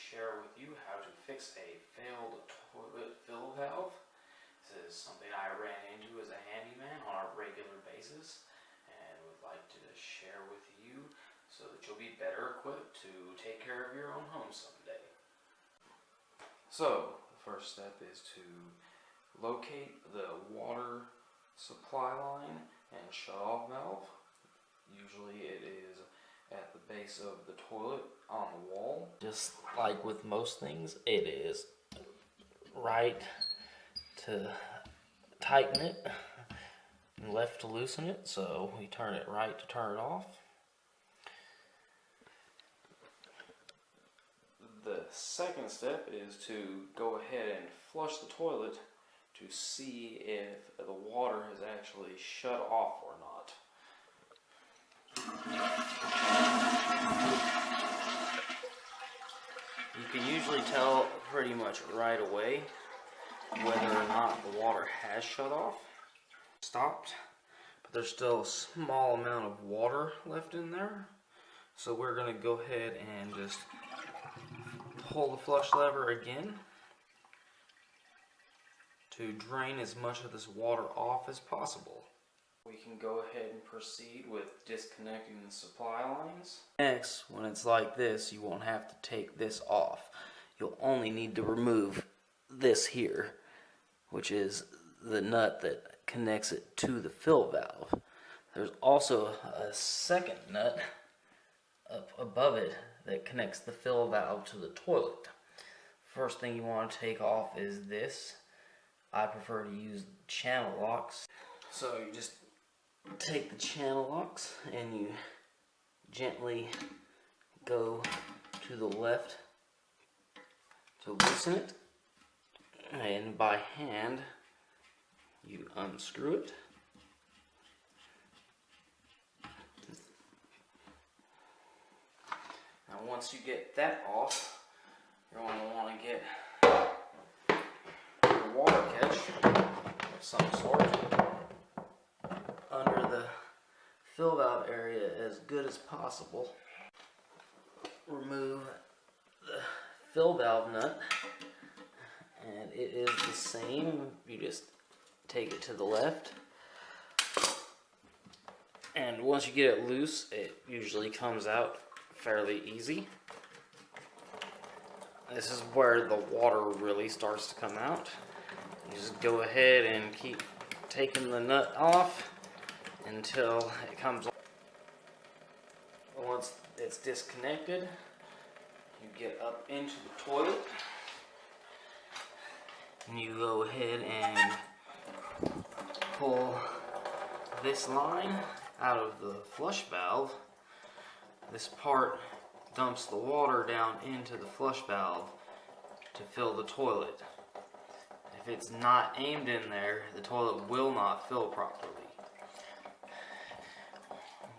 share with you how to fix a failed toilet fill valve. This is something I ran into as a handyman on a regular basis and would like to share with you so that you'll be better equipped to take care of your own home someday. So, the first step is to locate the water supply line and shut-off valve. Usually it is at the base of the toilet on the wall. Just like with most things, it is right to tighten it and left to loosen it, so we turn it right to turn it off. The second step is to go ahead and flush the toilet to see if the water has actually shut off or not. You can usually tell pretty much right away whether or not the water has shut off, stopped, but there's still a small amount of water left in there. So we're going to go ahead and just pull the flush lever again to drain as much of this water off as possible. We can go ahead and proceed with disconnecting the supply lines. Next, when it's like this, you won't have to take this off. You'll only need to remove this here, which is the nut that connects it to the fill valve. There's also a second nut up above it that connects the fill valve to the toilet. First thing you want to take off is this. I prefer to use channel locks. So you just take the channel locks and you gently go to the left to loosen it, and by hand you unscrew it. Now once you get that off, you're going to want to get your water catch of some sort under the fill valve area as good as possible. Remove the fill valve nut, and it is the same. You just take it to the left, and once you get it loose, it usually comes out fairly easy. This is where the water really starts to come out. You just go ahead and keep taking the nut off until it comes off. Once it's disconnected, you get up into the toilet and you go ahead and pull this line out of the flush valve. This part dumps the water down into the flush valve to fill the toilet. If it's not aimed in there, the toilet will not fill properly.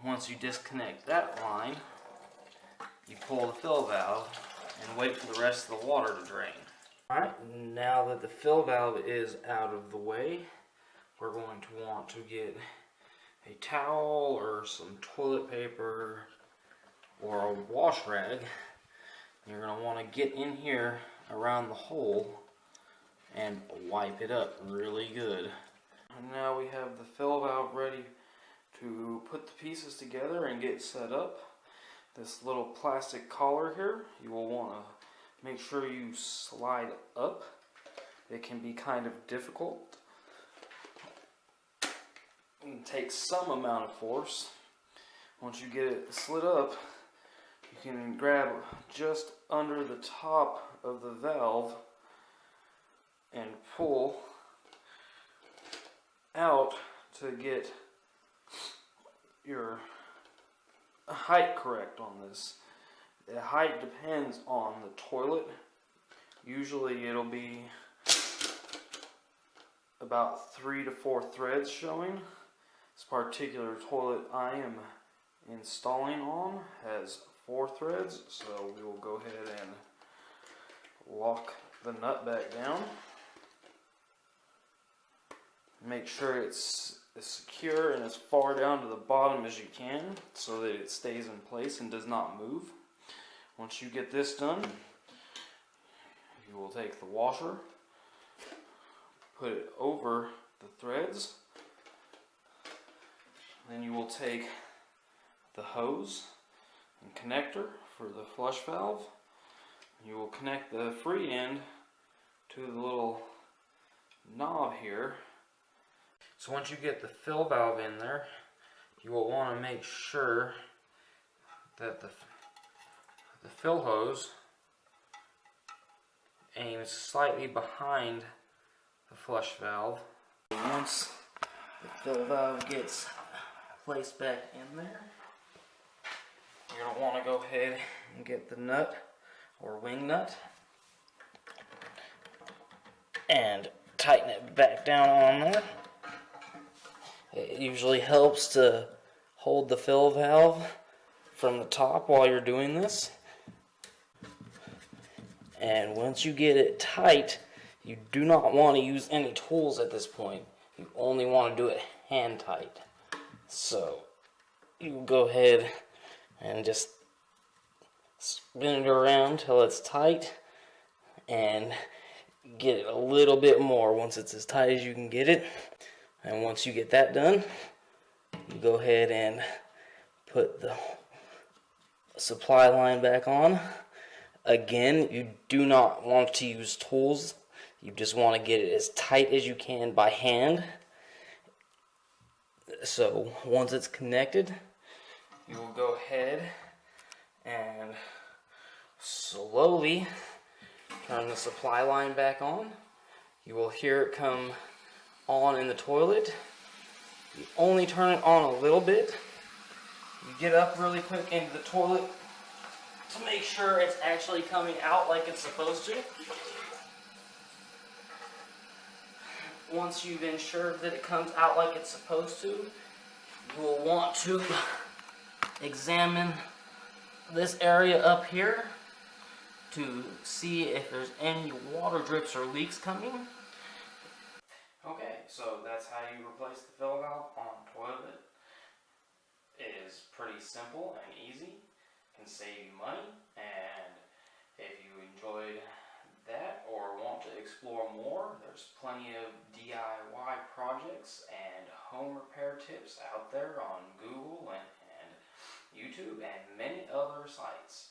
Once you disconnect that line, you pull the fill valve and wait for the rest of the water to drain. Alright, now that the fill valve is out of the way, we're going to want to get a towel or some toilet paper or a wash rag. You're going to want to get in here around the hole and wipe it up really good. And now we have the fill valve ready to put the pieces together and get set up. This little plastic collar here, you will want to make sure you slide up. It can be kind of difficult. It takes some amount of force. Once you get it slid up, you can grab just under the top of the valve and pull out to get your height correct on this. The height depends on the toilet. Usually it'll be about 3 to 4 threads showing. This particular toilet I am installing on has 4 threads, so we will go ahead and lock the nut back down. Make sure it's as secure and as far down to the bottom as you can so that it stays in place and does not move. Once you get this done, You will take the washer, put it over the threads, then you will take the hose and connector for the flush valve. You will connect the free end to the little knob here. So once you get the fill valve in there, you will want to make sure that the fill hose aims slightly behind the flush valve. Once the fill valve gets placed back in there, you're going to want to go ahead and get the nut or wing nut and tighten it back down on there. It usually helps to hold the fill valve from the top while you're doing this. And once you get it tight, you do not want to use any tools at this point. You only want to do it hand tight. So you go ahead and just spin it around till it's tight and get it a little bit more once it's as tight as you can get it. And once you get that done, you go ahead and put the supply line back on. Again, you do not want to use tools. You just want to get it as tight as you can by hand. So once it's connected, you will go ahead and slowly turn the supply line back on. You will hear it come on in the toilet. You only turn it on a little bit. You get up really quick into the toilet to make sure it's actually coming out like it's supposed to. Once you've ensured that it comes out like it's supposed to, you will want to examine this area up here to see if there's any water drips or leaks coming. Okay, so that's how you replace the fill valve on a toilet. It is pretty simple and easy, can save you money, and if you enjoyed that or want to explore more, there's plenty of DIY projects and home repair tips out there on Google and YouTube and many other sites.